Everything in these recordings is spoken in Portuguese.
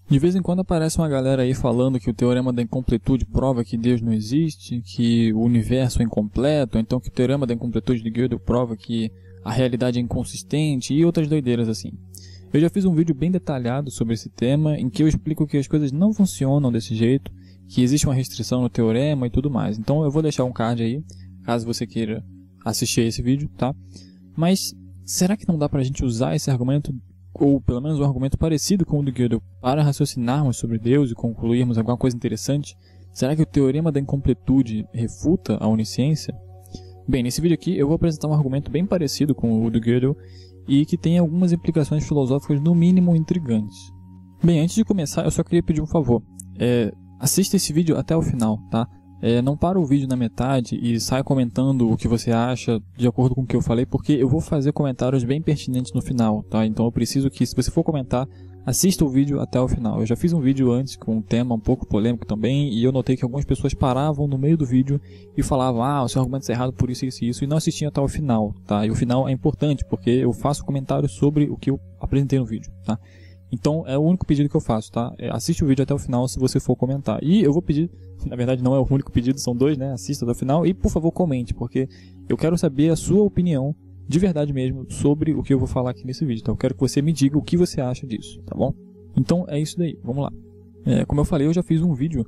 De vez em quando aparece uma galera aí falando que o teorema da incompletude prova que Deus não existe, que o universo é incompleto, ou então que o teorema da incompletude de Gödel prova que a realidade é inconsistente e outras doideiras assim. Eu já fiz um vídeo bem detalhado sobre esse tema, em que eu explico que as coisas não funcionam desse jeito, que existe uma restrição no teorema e tudo mais. Então eu vou deixar um card aí, caso você queira assistir esse vídeo, tá? Mas será que não dá pra gente usar esse argumento, ou pelo menos um argumento parecido com o do Gödel, para raciocinarmos sobre Deus e concluirmos alguma coisa interessante? Será que o teorema da incompletude refuta a onisciência? Bem, nesse vídeo aqui eu vou apresentar um argumento bem parecido com o do Gödel e que tem algumas implicações filosóficas no mínimo intrigantes. Bem, antes de começar eu só queria pedir um favor. Assista esse vídeo até o final, tá? Não para o vídeo na metade e sai comentando o que você acha de acordo com o que eu falei, porque eu vou fazer comentários bem pertinentes no final, tá? Então eu preciso que, se você for comentar, assista o vídeo até o final. Eu já fiz um vídeo antes com um tema um pouco polêmico também, e eu notei que algumas pessoas paravam no meio do vídeo e falavam, o seu argumento está errado por isso, isso e isso, e não assistiam até o final, tá? E o final é importante, porque eu faço comentários sobre o que eu apresentei no vídeo, tá? Então é o único pedido que eu faço, tá? Assiste o vídeo até o final se você for comentar. E eu vou pedir, na verdade não é o único pedido, são dois, né? Assista até o final e por favor comente, porque eu quero saber a sua opinião, de verdade mesmo, sobre o que eu vou falar aqui nesse vídeo, tá? Eu quero que você me diga o que você acha disso, tá bom? Então é isso daí, vamos lá. Como eu falei, eu já fiz um vídeo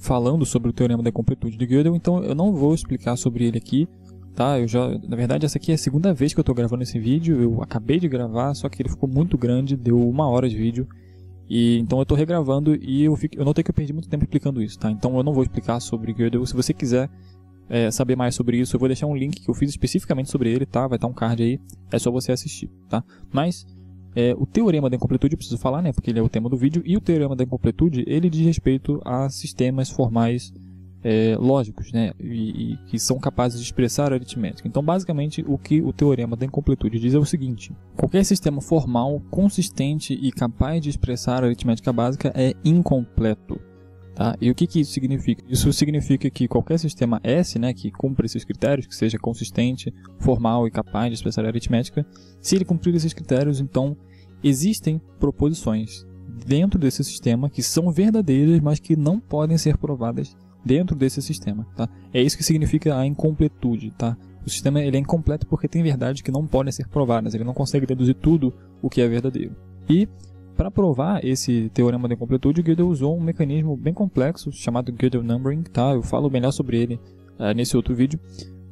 falando sobre o teorema da incompletude de Gödel, então eu não vou explicar sobre ele aqui, tá? Na verdade, essa aqui é a segunda vez que eu estou gravando esse vídeo. Eu acabei de gravar, só que ele ficou muito grande, deu 1 hora de vídeo. E então eu estou regravando e eu notei que eu perdi muito tempo explicando isso, tá? Então eu não vou explicar sobre Gödel. Se você quiser saber mais sobre isso, eu vou deixar um link que eu fiz especificamente sobre ele, tá? Vai estar um card aí, é só você assistir, tá? Mas o teorema da incompletude eu preciso falar, né? Porque ele é o tema do vídeo. E o teorema da incompletude, ele diz respeito a sistemas formais lógicos, né, e que são capazes de expressar a aritmética. Então, basicamente, o que o teorema da incompletude diz é o seguinte: qualquer sistema formal, consistente e capaz de expressar a aritmética básica é incompleto. Tá? E o que isso significa? Isso significa que qualquer sistema S, né, que cumpra esses critérios, que seja consistente, formal e capaz de expressar a aritmética, se ele cumprir esses critérios, então existem proposições dentro desse sistema que são verdadeiras, mas que não podem ser provadas dentro desse sistema, tá? É isso que significa a incompletude, tá? O sistema ele é incompleto porque tem verdades que não podem ser provadas, ele não consegue deduzir tudo o que é verdadeiro. E para provar esse teorema da incompletude, Gödel usou um mecanismo bem complexo chamado Gödel numbering, tá? Eu falo melhor sobre ele nesse outro vídeo,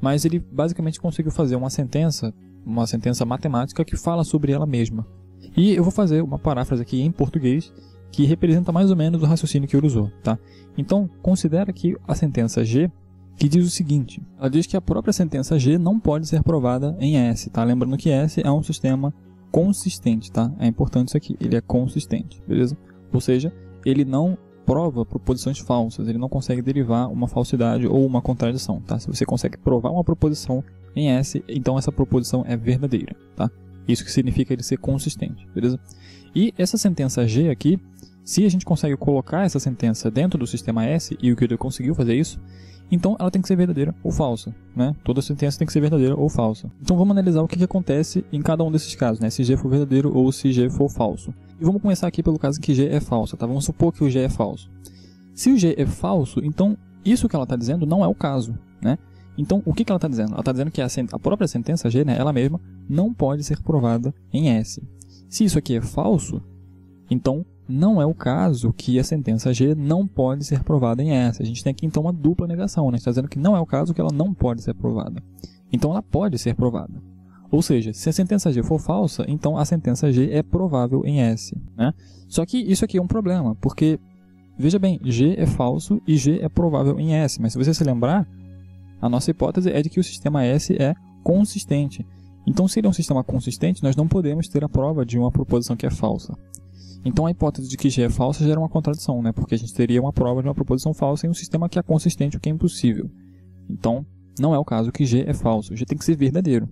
mas ele basicamente conseguiu fazer uma sentença matemática que fala sobre ela mesma. E eu vou fazer uma paráfrase aqui em português que representa mais ou menos o raciocínio que ele usou, tá? Então, considera que a sentença G, que diz o seguinte: ela diz que a própria sentença G não pode ser provada em S, tá? Lembrando que S é um sistema consistente, tá? É importante isso aqui, ele é consistente, beleza? Ou seja, ele não prova proposições falsas, ele não consegue derivar uma falsidade ou uma contradição, tá? Se você consegue provar uma proposição em S, então essa proposição é verdadeira, tá? Isso que significa ele ser consistente, beleza? E essa sentença G aqui, se a gente consegue colocar essa sentença dentro do sistema S, e o Gödel conseguiu fazer isso, então ela tem que ser verdadeira ou falsa, né? Toda sentença tem que ser verdadeira ou falsa. Então vamos analisar o que acontece em cada um desses casos, né? Se G for verdadeiro ou se G for falso. E vamos começar aqui pelo caso em que G é falsa, tá? Vamos supor que o G é falso. Se o G é falso, então isso que ela está dizendo não é o caso, né? Então o que ela está dizendo? Ela está dizendo que a própria sentença G, né, ela mesma, não pode ser provada em S. Se isso aqui é falso, então não é o caso que a sentença G não pode ser provada em S. A gente tem aqui então uma dupla negação, né? Está dizendo que não é o caso que ela não pode ser provada. Então ela pode ser provada. Ou seja, se a sentença G for falsa, então a sentença G é provável em S, né? Só que isso aqui é um problema, porque, veja bem, G é falso e G é provável em S. Mas se você se lembrar, a nossa hipótese é de que o sistema S é consistente. Então, se ele é um sistema consistente, nós não podemos ter a prova de uma proposição que é falsa. Então, a hipótese de que G é falsa gera uma contradição, né? Porque a gente teria uma prova de uma proposição falsa em um sistema que é consistente, o que é impossível. Então, não é o caso que G é falso. G tem que ser verdadeiro.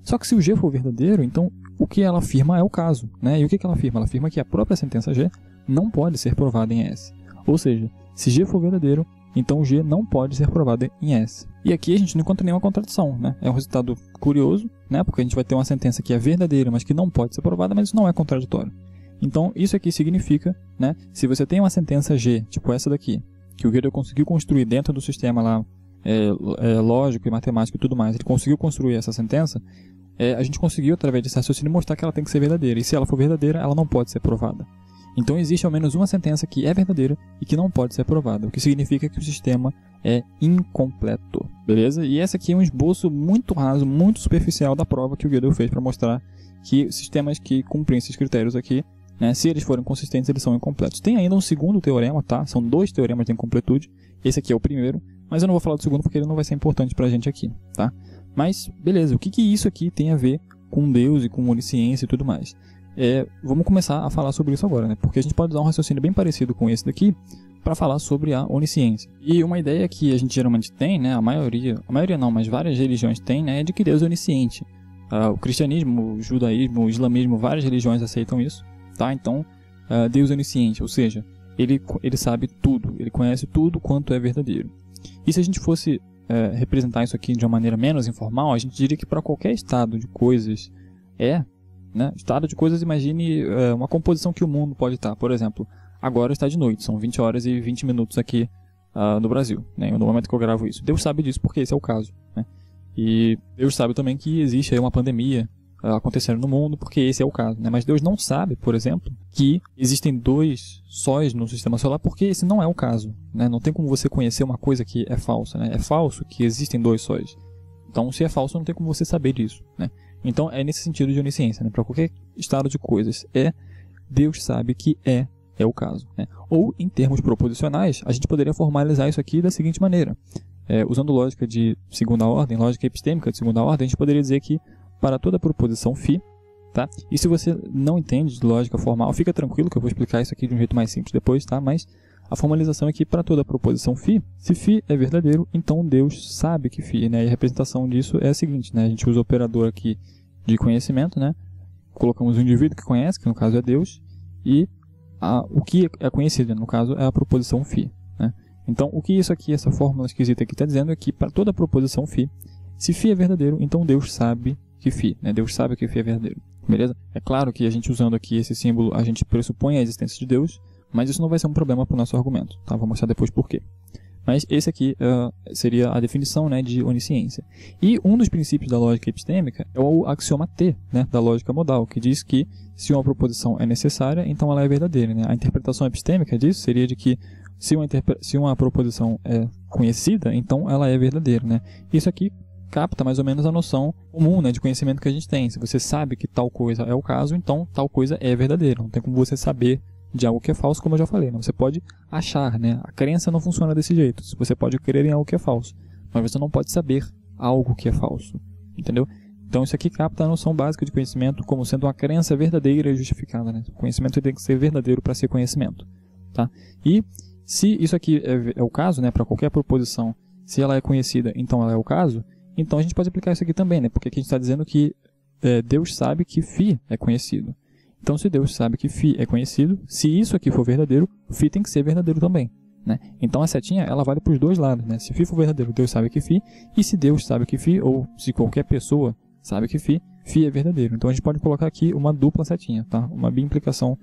Só que se o G for verdadeiro, então o que ela afirma é o caso, né? E o que ela afirma? Ela afirma que a própria sentença G não pode ser provada em S. Ou seja, se G for verdadeiro, então G não pode ser provado em S. E aqui a gente não encontra nenhuma contradição, né? É um resultado curioso, né? Porque a gente vai ter uma sentença que é verdadeira, mas que não pode ser provada, mas isso não é contraditório. Então, isso aqui significa, né, se você tem uma sentença G, tipo essa daqui, que o Gödel conseguiu construir dentro do sistema lá, lógico e matemático e tudo mais, ele conseguiu construir essa sentença, a gente conseguiu, através desse raciocínio, mostrar que ela tem que ser verdadeira. E se ela for verdadeira, ela não pode ser provada. Então existe ao menos uma sentença que é verdadeira e que não pode ser provada, o que significa que o sistema é incompleto. Beleza? E esse aqui é um esboço muito raso, muito superficial da prova que o Gödel fez para mostrar que sistemas que cumprem esses critérios aqui, né, se eles forem consistentes, eles são incompletos. Tem ainda um segundo teorema, tá? São 2 teoremas de incompletude. Esse aqui é o primeiro, mas eu não vou falar do segundo porque ele não vai ser importante pra gente aqui, tá? Mas, beleza, o que isso aqui tem a ver com Deus e com onisciência e tudo mais? Vamos começar a falar sobre isso agora, né? Porque a gente pode usar um raciocínio bem parecido com esse daqui para falar sobre a onisciência. E uma ideia que a gente geralmente tem, né? A maioria não, mas várias religiões têm, né? É de que Deus é onisciente. O cristianismo, o judaísmo, o islamismo, várias religiões aceitam isso, tá? Então, Deus é onisciente, ou seja, ele sabe tudo, ele conhece tudo quanto é verdadeiro. E se a gente fosse representar isso aqui de uma maneira menos informal, a gente diria que para qualquer estado de coisas né? Estado de coisas, imagine uma composição que o mundo pode estar. Por exemplo, agora está de noite, são 20 horas e 20 minutos aqui no Brasil, né? No momento que eu gravo isso. Deus sabe disso porque esse é o caso, né? E Deus sabe também que existe aí uma pandemia acontecendo no mundo porque esse é o caso, né? Mas Deus não sabe, por exemplo, que existem 2 sóis no sistema solar porque esse não é o caso, né? Não tem como você conhecer uma coisa que é falsa, né? É falso que existem 2 sóis. Então, se é falso, não tem como você saber disso, né? Então, é nesse sentido de onisciência, né? Para qualquer estado de coisas, Deus sabe que é o caso, né? Ou, em termos proposicionais, a gente poderia formalizar isso aqui da seguinte maneira. Usando lógica de segunda ordem, lógica epistêmica de segunda ordem, a gente poderia dizer que para toda proposição φ, tá? E se você não entende de lógica formal, fica tranquilo que eu vou explicar isso aqui de um jeito mais simples depois, tá? Mas a formalização é que para toda proposição φ, se φ é verdadeiro, então Deus sabe que φ, né? E a representação disso é a seguinte, né? A gente usa o operador aqui de conhecimento, né? Colocamos o indivíduo que conhece, que no caso é Deus, e o que é conhecido, no caso é a proposição φ, né? Então, o que isso aqui, essa fórmula esquisita aqui está dizendo é que para toda proposição φ, se φ é verdadeiro, então Deus sabe que φ, né? Deus sabe que φ é verdadeiro, beleza? É claro que a gente usando aqui esse símbolo, a gente pressupõe a existência de Deus, mas isso não vai ser um problema para o nosso argumento, tá? Vou mostrar depois por quê. Mas esse aqui seria a definição, né, de onisciência. E um dos princípios da lógica epistêmica é o axioma T, né, da lógica modal, que diz que se uma proposição é necessária, então ela é verdadeira, né? A interpretação epistêmica disso seria de que se uma proposição é conhecida, então ela é verdadeira, né? Isso aqui capta mais ou menos a noção comum, né, de conhecimento que a gente tem. Se você sabe que tal coisa é o caso, então tal coisa é verdadeira. Não tem como você saber de algo que é falso, como eu já falei, né? Você pode achar, né? A crença não funciona desse jeito. Você pode crer em algo que é falso, mas você não pode saber algo que é falso, entendeu? Então isso aqui capta a noção básica de conhecimento como sendo uma crença verdadeira e justificada, né? O conhecimento tem que ser verdadeiro para ser conhecimento, tá? E se isso aqui é o caso, né? Para qualquer proposição, se ela é conhecida, então ela é o caso, então a gente pode aplicar isso aqui também, né? Porque aqui a gente está dizendo que Deus sabe que φ é conhecido. Então, se Deus sabe que φ é conhecido, se isso aqui for verdadeiro, φ tem que ser verdadeiro também, né? Então, a setinha, ela vale para os dois lados, né? Se φ for verdadeiro, Deus sabe que φ, e se Deus sabe que φ, ou se qualquer pessoa sabe que φ é verdadeiro. Então, a gente pode colocar aqui uma dupla setinha, tá? Uma biimplicação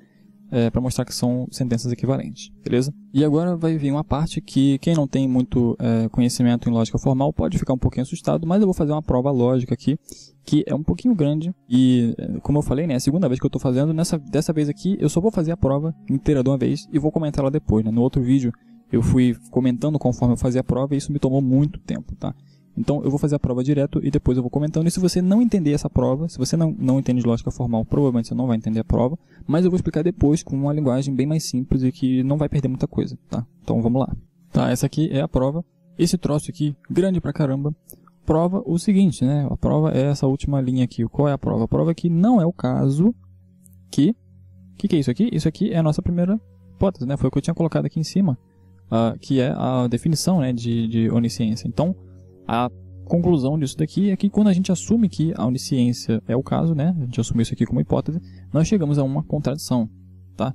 para mostrar que são sentenças equivalentes, beleza? E agora vai vir uma parte que quem não tem muito conhecimento em lógica formal pode ficar um pouquinho assustado, mas eu vou fazer uma prova lógica aqui, que é um pouquinho grande, e como eu falei, né, é a segunda vez que eu estou fazendo, dessa vez aqui eu só vou fazer a prova inteira de uma vez e vou comentar ela depois, né? No outro vídeo eu fui comentando conforme eu fazia a prova e isso me tomou muito tempo, tá? Então eu vou fazer a prova direto e depois eu vou comentando. E se você não entender essa prova, se você não entende de lógica formal, provavelmente você não vai entender a prova, mas eu vou explicar depois com uma linguagem bem mais simples e que não vai perder muita coisa, tá? Então vamos lá. Tá, essa aqui é a prova. Esse troço aqui, grande pra caramba, prova o seguinte, né? A prova é essa última linha aqui. Qual é a prova? A prova é que não é o caso que... O que é isso aqui? Isso aqui é a nossa primeira hipótese, né? Foi o que eu tinha colocado aqui em cima, que é a definição, né, de onisciência. Então, a conclusão disso daqui é que quando a gente assume que a onisciência é o caso, né, a gente assume isso aqui como hipótese, nós chegamos a uma contradição, tá?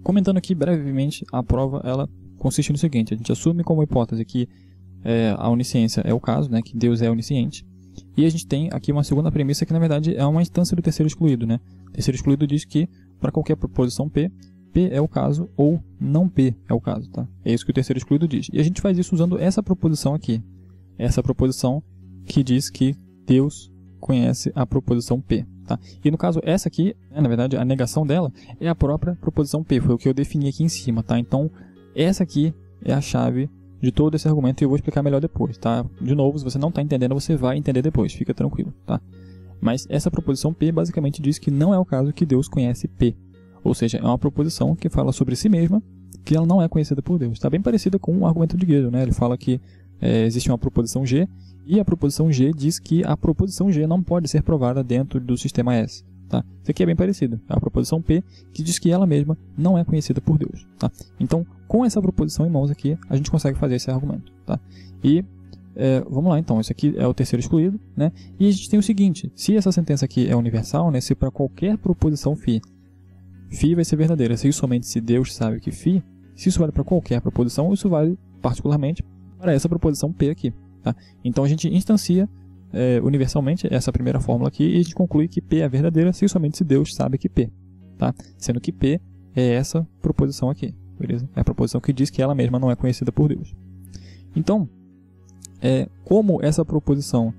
Comentando aqui brevemente, a prova ela consiste no seguinte: a gente assume como hipótese que a onisciência é o caso, né, que Deus é onisciente, e a gente tem aqui uma segunda premissa que na verdade é uma instância do terceiro excluído, né? O terceiro excluído diz que para qualquer proposição P, P é o caso ou não P é o caso, tá? É isso que o terceiro excluído diz. E a gente faz isso usando essa proposição aqui. Essa proposição que diz que Deus conhece a proposição P, tá? E no caso, essa aqui, na verdade, a negação dela é a própria proposição P, foi o que eu defini aqui em cima, tá? Então, essa aqui é a chave de todo esse argumento e eu vou explicar melhor depois, tá? De novo, se você não está entendendo, você vai entender depois, fica tranquilo, tá? Mas essa proposição P basicamente diz que não é o caso que Deus conhece P. Ou seja, é uma proposição que fala sobre si mesma, que ela não é conhecida por Deus. Está bem parecida com o argumento de Gödel, né? Ele fala que existe uma proposição G, e a proposição G diz que a proposição G não pode ser provada dentro do sistema S. Tá? Isso aqui é bem parecido. É a proposição P, que diz que ela mesma não é conhecida por Deus. Tá? Então, com essa proposição em mãos aqui, a gente consegue fazer esse argumento. Tá? E vamos lá, então. Esse aqui é o terceiro excluído. Né? E a gente tem o seguinte. Se essa sentença aqui é universal, né? Se para qualquer proposição φ vai ser verdadeira, se somente se Deus sabe que φ, se isso vale para qualquer proposição, isso vale particularmente para essa proposição P aqui. Tá? Então a gente instancia universalmente essa primeira fórmula aqui e a gente conclui que P é verdadeira se somente se Deus sabe que P. Tá? Sendo que P é essa proposição aqui. Beleza? É a proposição que diz que ela mesma não é conhecida por Deus. Então, como essa proposição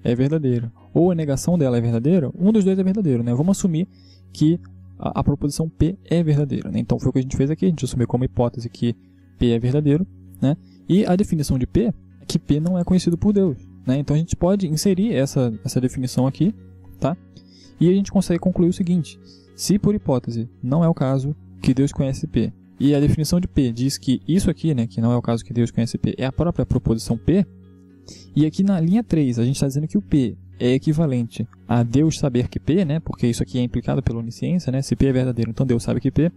é verdadeira ou a negação dela é verdadeira, um dos dois é verdadeiro. Né? Vamos assumir que a proposição P é verdadeira. Né? Então foi o que a gente fez aqui, a gente assumiu como hipótese que P é verdadeiro. Né? E a definição de P é que P não é conhecido por Deus. Né? Então a gente pode inserir essa definição aqui, tá? E a gente consegue concluir o seguinte: se por hipótese não é o caso que Deus conhece P, e a definição de P diz que isso aqui, né, que não é o caso que Deus conhece P, é a própria proposição P, e aqui na linha 3 a gente está dizendo que o P é equivalente a Deus saber que P, né, porque isso aqui é implicado pela onisciência, né, se P é verdadeiro, então Deus sabe que P,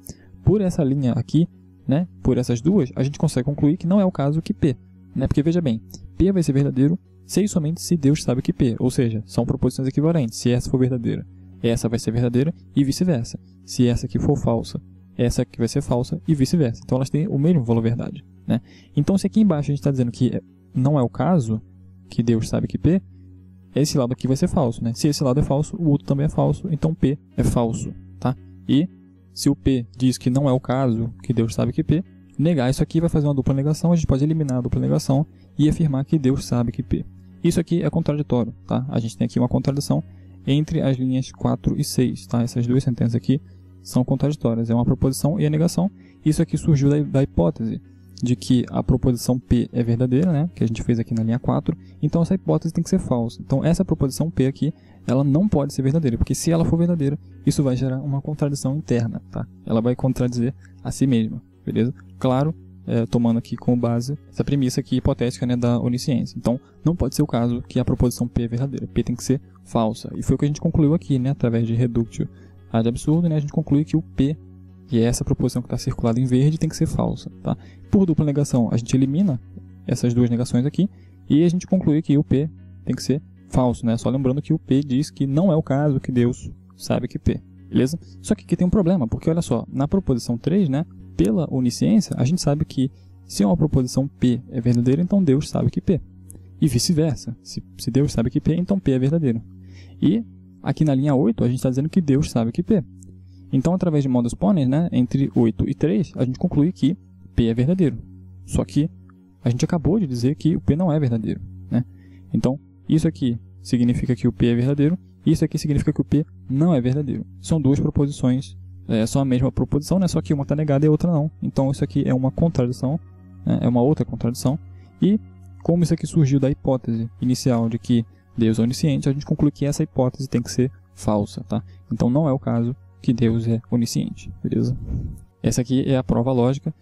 por essa linha aqui, né, por essas duas, a gente consegue concluir que não é o caso que P, né, porque veja bem, P vai ser verdadeiro se e somente se Deus sabe que P, ou seja, são proposições equivalentes. Se essa for verdadeira, essa vai ser verdadeira e vice-versa. Se essa aqui for falsa, essa aqui vai ser falsa e vice-versa. Então elas têm o mesmo valor verdade. Né? Então se aqui embaixo a gente está dizendo que não é o caso que Deus sabe que P, esse lado aqui vai ser falso. Né? Se esse lado é falso, o outro também é falso, então P é falso. Tá? E se o P diz que não é o caso que Deus sabe que P, negar isso aqui vai fazer uma dupla negação, a gente pode eliminar a dupla negação e afirmar que Deus sabe que P. Isso aqui é contraditório, tá? A gente tem aqui uma contradição entre as linhas 4 e 6, tá? Essas duas sentenças aqui são contraditórias, é uma proposição e a negação. Isso aqui surgiu da hipótese de que a proposição P é verdadeira, né? Que a gente fez aqui na linha 4, então essa hipótese tem que ser falsa. Então essa proposição P aqui, ela não pode ser verdadeira, porque se ela for verdadeira, isso vai gerar uma contradição interna, tá? Ela vai contradizer a si mesma, beleza? Claro, tomando aqui como base essa premissa aqui hipotética, né, da onisciência. Então, não pode ser o caso que a proposição P é verdadeira. P tem que ser falsa. E foi o que a gente concluiu aqui, né, através de reductio ad absurdum, né, a gente conclui que o P, que é essa proposição que está circulada em verde, tem que ser falsa. Tá? Por dupla negação, a gente elimina essas duas negações aqui e a gente conclui que o P tem que ser falso. Né? Só lembrando que o P diz que não é o caso que Deus sabe que P. Beleza? Só que aqui tem um problema, porque olha só, na proposição 3, né, pela onisciência, a gente sabe que se uma proposição P é verdadeira, então Deus sabe que P. E vice-versa. Se Deus sabe que P, então P é verdadeiro. E aqui na linha 8, a gente está dizendo que Deus sabe que P. Então, através de modus ponens, né, entre 8 e 3, a gente conclui que P é verdadeiro. Só que a gente acabou de dizer que o P não é verdadeiro. Né? Então, isso aqui significa que o P é verdadeiro, e isso aqui significa que o P não é verdadeiro. São duas proposições. São a mesma proposição, né? Só que uma está negada e a outra não. Então isso aqui é uma contradição, né? É uma outra contradição. E como isso aqui surgiu da hipótese inicial de que Deus é onisciente, a gente conclui que essa hipótese tem que ser falsa. Tá? Então não é o caso que Deus é onisciente. Beleza? Essa aqui é a prova lógica.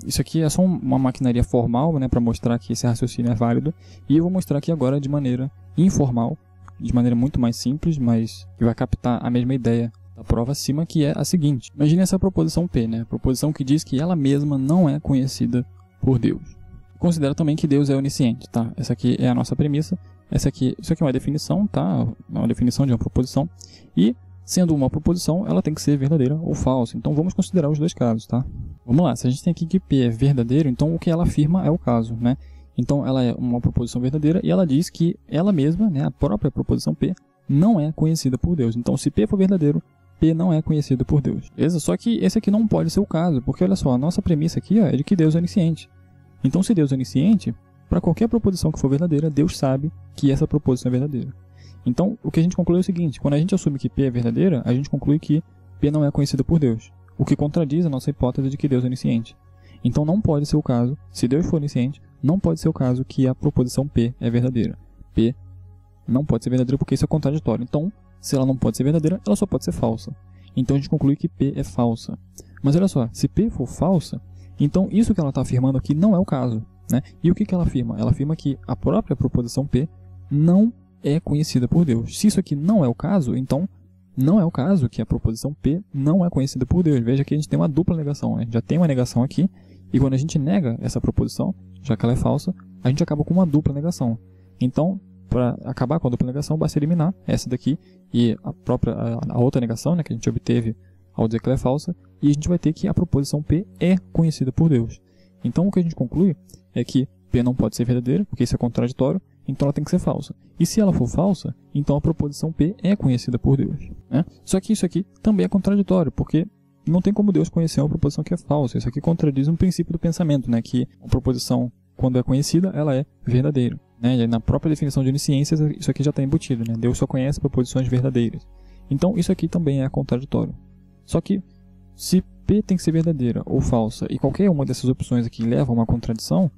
Isso aqui é só uma maquinaria formal, né, para mostrar que esse raciocínio é válido. E eu vou mostrar aqui agora de maneira informal, de maneira muito mais simples, mas que vai captar a mesma ideia da prova acima, que é a seguinte. Imagine essa proposição P, né? A proposição que diz que ela mesma não é conhecida por Deus. Considera também que Deus é onisciente, tá? Essa aqui é a nossa premissa. Isso aqui é uma definição, tá? É uma definição de uma proposição. E, sendo uma proposição, ela tem que ser verdadeira ou falsa. Então, vamos considerar os dois casos, tá? Vamos lá. Se a gente tem aqui que P é verdadeiro, então o que ela afirma é o caso, né? Então, ela é uma proposição verdadeira e ela diz que ela mesma, né, a própria proposição P, não é conhecida por Deus. Então, se P for verdadeiro, P não é conhecido por Deus. Beleza? Só que esse aqui não pode ser o caso, porque olha só, a nossa premissa aqui é de que Deus é onisciente. Então, se Deus é onisciente, para qualquer proposição que for verdadeira, Deus sabe que essa proposição é verdadeira. Então, o que a gente conclui é o seguinte: quando a gente assume que P é verdadeira, a gente conclui que P não é conhecida por Deus, o que contradiz a nossa hipótese de que Deus é onisciente. Então, não pode ser o caso, se Deus for onisciente, não pode ser o caso que a proposição P é verdadeira. P não pode ser verdadeira porque isso é contraditório. Então, se ela não pode ser verdadeira, ela só pode ser falsa. Então, a gente conclui que P é falsa. Mas olha só, se P for falsa, então isso que ela está afirmando aqui não é o caso, né? E o que ela afirma? Ela afirma que a própria proposição P não é conhecida por Deus. Se isso aqui não é o caso, então não é o caso que a proposição P não é conhecida por Deus. Veja que a gente tem uma dupla negação, né? Já tem uma negação aqui, e quando a gente nega essa proposição, já que ela é falsa, a gente acaba com uma dupla negação. Então, para acabar com a dupla negação, basta eliminar essa daqui e a outra negação, né, que a gente obteve ao dizer que ela é falsa, e a gente vai ter que a proposição P é conhecida por Deus. Então, o que a gente conclui é que P não pode ser verdadeira, porque isso é contraditório, então ela tem que ser falsa. E se ela for falsa, então a proposição P é conhecida por Deus, né? Só que isso aqui também é contraditório, porque não tem como Deus conhecer uma proposição que é falsa. Isso aqui contradiz um princípio do pensamento, né, que a proposição, quando é conhecida, ela é verdadeira, né? E na própria definição de onisciência, isso aqui já está embutido, né? Deus só conhece proposições verdadeiras. Então, isso aqui também é contraditório. Só que, se P tem que ser verdadeira ou falsa, e qualquer uma dessas opções aqui leva a uma contradição,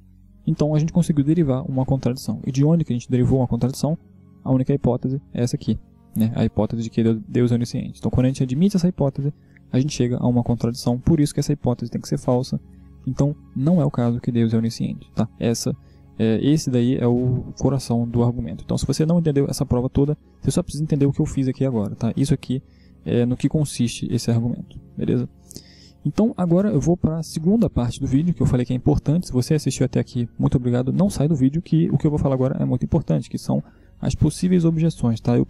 então a gente conseguiu derivar uma contradição. E de onde que a gente derivou uma contradição? A única hipótese é essa aqui, né? A hipótese de que Deus é onisciente. Então, quando a gente admite essa hipótese, a gente chega a uma contradição, por isso que essa hipótese tem que ser falsa. Então, não é o caso que Deus é onisciente, tá? Esse daí é o coração do argumento. Então, se você não entendeu essa prova toda, você só precisa entender o que eu fiz aqui agora, tá? Isso aqui é no que consiste esse argumento, beleza? Então, agora eu vou para a segunda parte do vídeo, que eu falei que é importante. Se você assistiu até aqui, muito obrigado. Não sai do vídeo, que o que eu vou falar agora é muito importante, que são as possíveis objeções, tá? Eu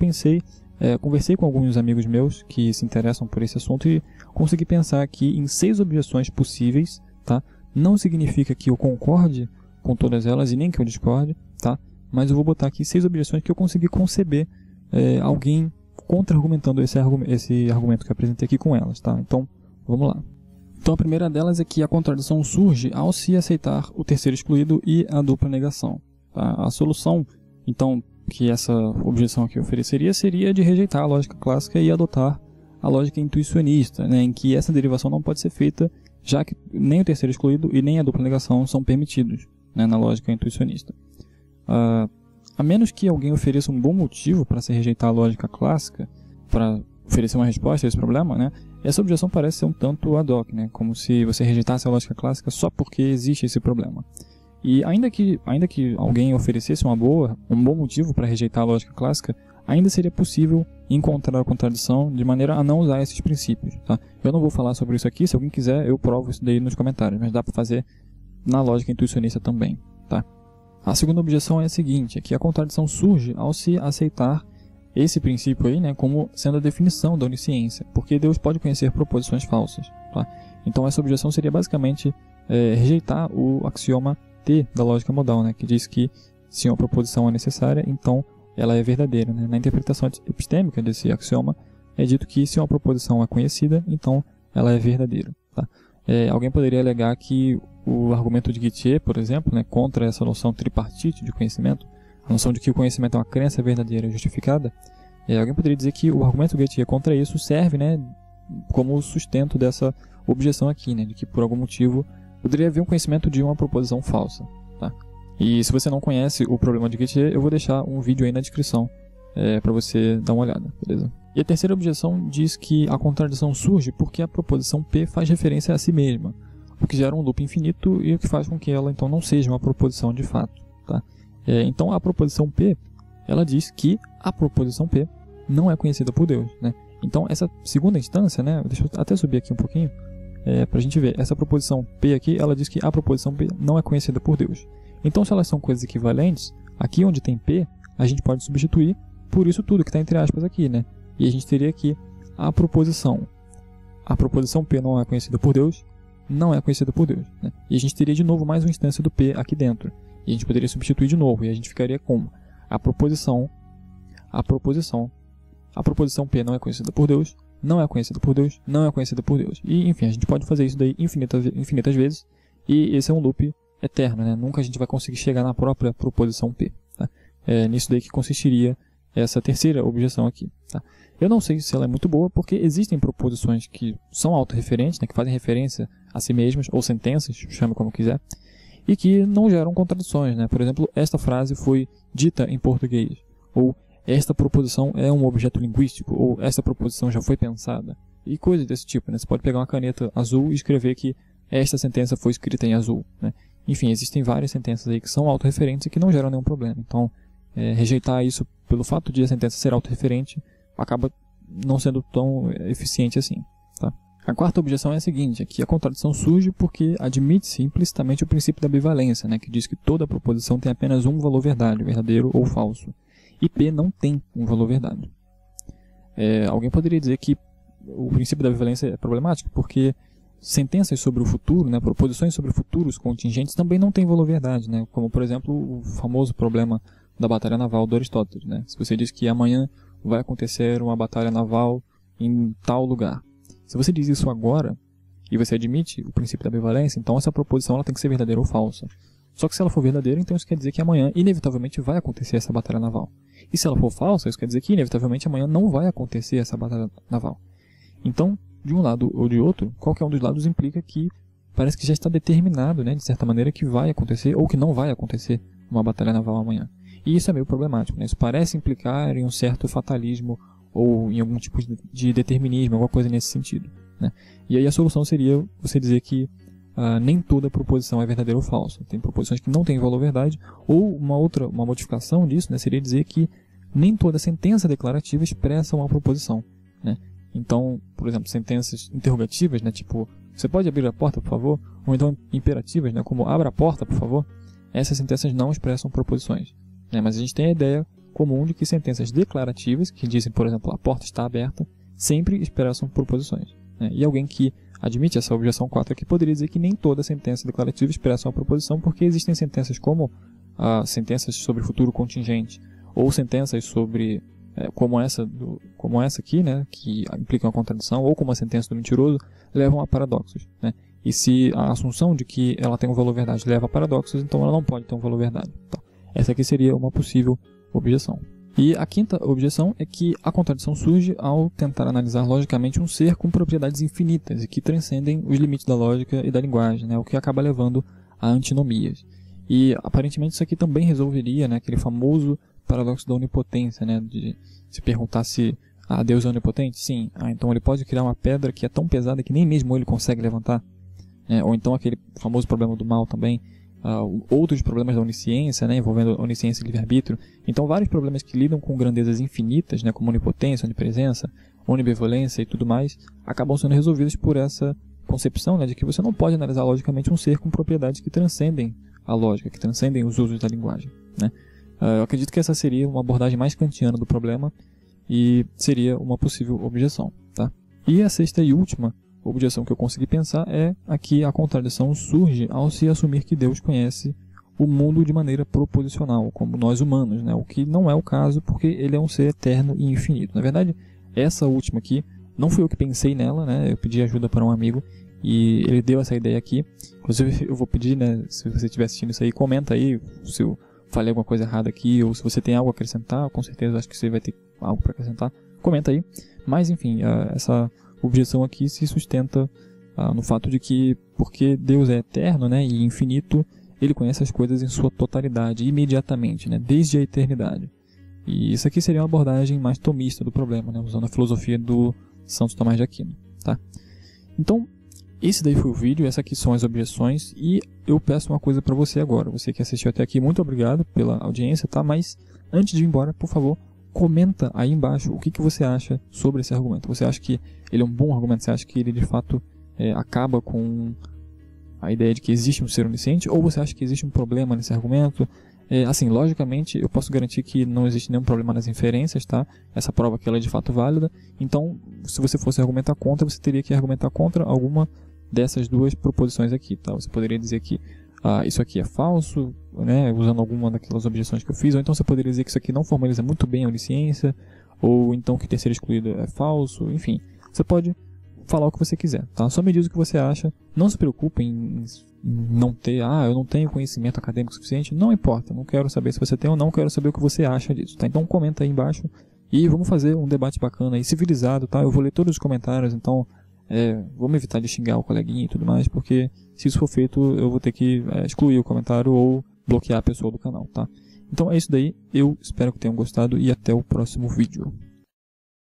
conversei com alguns amigos meus que se interessam por esse assunto e consegui pensar aqui em 6 objeções possíveis, tá? Não significa que eu concorde com todas elas e nem que eu discorde, tá? Mas eu vou botar aqui 6 objeções que eu consegui conceber alguém contra-argumentando esse argumento que eu apresentei aqui com elas, tá? Então, vamos lá. Então, a primeira delas é que a contradição surge ao se aceitar o terceiro excluído e a dupla negação, tá? A solução, então, que essa objeção aqui ofereceria seria de rejeitar a lógica clássica e adotar a lógica intuicionista, né, em que essa derivação não pode ser feita, já que nem o terceiro excluído e nem a dupla negação são permitidos, né, na lógica intuicionista. A menos que alguém ofereça um bom motivo para se rejeitar a lógica clássica, para oferecer uma resposta a esse problema, né, essa objeção parece ser um tanto ad hoc, né, como se você rejeitasse a lógica clássica só porque existe esse problema. E ainda que alguém oferecesse um bom motivo para rejeitar a lógica clássica, ainda seria possível encontrar a contradição de maneira a não usar esses princípios, tá? Eu não vou falar sobre isso aqui, se alguém quiser eu provo isso daí nos comentários, mas dá para fazer na lógica intuicionista também, tá? A segunda objeção é a seguinte, é que a contradição surge ao se aceitar esse princípio aí, né, como sendo a definição da onisciência, porque Deus pode conhecer proposições falsas, tá? Então essa objeção seria basicamente rejeitar o axioma T da lógica modal, né, que diz que se uma proposição é necessária, então ela é verdadeira, né? Na interpretação epistêmica desse axioma é dito que se uma proposição é conhecida, então ela é verdadeira, tá? Alguém poderia alegar que o argumento de Guittier, por exemplo, né, contra essa noção tripartite de conhecimento, a noção de que o conhecimento é uma crença verdadeira e justificada, alguém poderia dizer que o argumento de Guittier contra isso serve, né, como sustento dessa objeção aqui, né, de que por algum motivo poderia haver um conhecimento de uma proposição falsa, tá? E se você não conhece o problema de Guittier, eu vou deixar um vídeo aí na descrição para você dar uma olhada, beleza? E a terceira objeção diz que a contradição surge porque a proposição P faz referência a si mesma, o que gera um loop infinito e o que faz com que ela então não seja uma proposição de fato, tá? Então a proposição P, ela diz que a proposição P não é conhecida por Deus, né? Então essa segunda instância, né, deixa eu até subir aqui um pouquinho, para a gente ver, essa proposição P aqui, ela diz que a proposição P não é conhecida por Deus. Então, se elas são coisas equivalentes, aqui onde tem P, a gente pode substituir por isso tudo que está entre aspas aqui, né? E a gente teria aqui a proposição P não é conhecida por Deus, não é conhecida por Deus, né? E a gente teria de novo mais uma instância do P aqui dentro. E a gente poderia substituir de novo, e a gente ficaria com a proposição P não é conhecida por Deus, não é conhecida por Deus, não é conhecida por Deus. E, enfim, a gente pode fazer isso daí infinitas vezes, e esse é um loop eterno, né? Nunca a gente vai conseguir chegar na própria proposição P. Tá? É nisso daí que consistiria essa terceira objeção aqui. Tá? Eu não sei se ela é muito boa, porque existem proposições que são autorreferentes, né, que fazem referência a si mesmas, ou sentenças, chame como quiser, e que não geram contradições. Né? Por exemplo, esta frase foi dita em português, ou esta proposição é um objeto linguístico, ou esta proposição já foi pensada, e coisas desse tipo. Né? Você pode pegar uma caneta azul e escrever que esta sentença foi escrita em azul. Né? Enfim, existem várias sentenças aí que são autorreferentes e que não geram nenhum problema. Então, rejeitar isso pelo fato de a sentença ser autorreferente acaba não sendo tão eficiente assim. Tá? A quarta objeção é a seguinte, é que a contradição surge porque admite-se implicitamente o princípio da bivalência, né, que diz que toda proposição tem apenas um valor verdade, verdadeiro ou falso, e P não tem um valor verdade. Alguém poderia dizer que o princípio da bivalência é problemático porque sentenças sobre o futuro, né, proposições sobre futuros contingentes também não têm valor verdade, né, como por exemplo o famoso problema da batalha naval do Aristóteles. Né? Se você diz que amanhã vai acontecer uma batalha naval em tal lugar. Se você diz isso agora, e você admite o princípio da bivalência, então essa proposição ela tem que ser verdadeira ou falsa. Só que se ela for verdadeira, então isso quer dizer que amanhã, inevitavelmente, vai acontecer essa batalha naval. E se ela for falsa, isso quer dizer que, inevitavelmente, amanhã não vai acontecer essa batalha naval. Então, de um lado ou de outro, qualquer um dos lados implica que parece que já está determinado, né, de certa maneira, que vai acontecer ou que não vai acontecer uma batalha naval amanhã. E isso é meio problemático, né? Isso parece implicar em um certo fatalismo ou em algum tipo de determinismo, alguma coisa nesse sentido. Né? E aí a solução seria você dizer que nem toda proposição é verdadeira ou falsa. Tem proposições que não têm valor verdade, ou uma modificação disso, né, seria dizer que nem toda sentença declarativa expressa uma proposição. Né? Então, por exemplo, sentenças interrogativas, né, tipo, você pode abrir a porta, por favor? Ou então imperativas, né, como abra a porta, por favor? Essas sentenças não expressam proposições. Né? Mas a gente tem a ideia comum de que sentenças declarativas, que dizem, por exemplo, a porta está aberta, sempre expressam proposições. Né? E alguém que admite essa objeção 4 aqui poderia dizer que nem toda sentença declarativa expressa uma proposição, porque existem sentenças como sentenças sobre futuro contingente, ou sentenças sobre, como essa aqui, né, que implicam uma contradição, ou como a sentença do mentiroso, levam a paradoxos. Né? E se a assunção de que ela tem um valor verdade leva a paradoxos, então ela não pode ter um valor verdade. Então, essa aqui seria uma possível objeção. E a quinta objeção é que a contradição surge ao tentar analisar logicamente um ser com propriedades infinitas e que transcendem os limites da lógica e da linguagem, né, o que acaba levando a antinomias. E aparentemente isso aqui também resolveria, né, aquele famoso paradoxo da onipotência, né, de se perguntar se Deus é onipotente? Sim. Então ele pode criar uma pedra que é tão pesada que nem mesmo ele consegue levantar. Ou então aquele famoso problema do mal também. Outros problemas da onisciência, né, envolvendo onisciência e livre-arbítrio. Então, vários problemas que lidam com grandezas infinitas, né, como onipotência, onipresença, onibevolência e tudo mais, acabam sendo resolvidos por essa concepção, né, de que você não pode analisar logicamente um ser com propriedades que transcendem a lógica, que transcendem os usos da linguagem. Né? Eu acredito que essa seria uma abordagem mais kantiana do problema e seria uma possível objeção. Tá? E a sexta e última objeção que eu consegui pensar é aqui a contradição surge ao se assumir que Deus conhece o mundo de maneira proposicional, como nós humanos, né? O que não é o caso porque ele é um ser eterno e infinito. Na verdade, essa última aqui, não fui eu que pensei nela, né? Eu pedi ajuda para um amigo e ele deu essa ideia aqui. Inclusive, eu vou pedir, né, se você estiver assistindo isso aí, comenta aí se eu falei alguma coisa errada aqui ou se você tem algo a acrescentar. Com certeza, acho que você vai ter algo para acrescentar. Comenta aí. Mas, enfim, essa objeção aqui se sustenta no fato de que, porque Deus é eterno, né, e infinito, ele conhece as coisas em sua totalidade, imediatamente, né, desde a eternidade. E isso aqui seria uma abordagem mais tomista do problema, né, usando a filosofia do Santo Tomás de Aquino. Tá? Então, esse daí foi o vídeo, essas aqui são as objeções, e eu peço uma coisa para você agora. Você que assistiu até aqui, muito obrigado pela audiência, tá? Mas antes de ir embora, por favor, comenta aí embaixo o que você acha sobre esse argumento. Você acha que ele é um bom argumento? Você acha que ele de fato acaba com a ideia de que existe um ser onisciente? Ou você acha que existe um problema nesse argumento? Assim, logicamente, eu posso garantir que não existe nenhum problema nas inferências, tá? Essa prova aqui ela é de fato válida. Então, se você fosse argumentar contra, você teria que argumentar contra alguma dessas duas proposições aqui, tá? Você poderia dizer que isso aqui é falso, né, usando alguma daquelas objeções que eu fiz, ou então você poderia dizer que isso aqui não formaliza muito bem a onisciência, ou então que o terceiro excluído é falso, enfim. Você pode falar o que você quiser, tá? Só me diz o que você acha. Não se preocupe em não ter, eu não tenho conhecimento acadêmico suficiente. Não importa, não quero saber se você tem ou não, quero saber o que você acha disso, tá? Então comenta aí embaixo e vamos fazer um debate bacana aí, civilizado, tá? Eu vou ler todos os comentários, então vamos evitar de xingar o coleguinha e tudo mais, porque se isso for feito, eu vou ter que excluir o comentário ou bloquear a pessoa do canal, tá? Então é isso daí, eu espero que tenham gostado e até o próximo vídeo.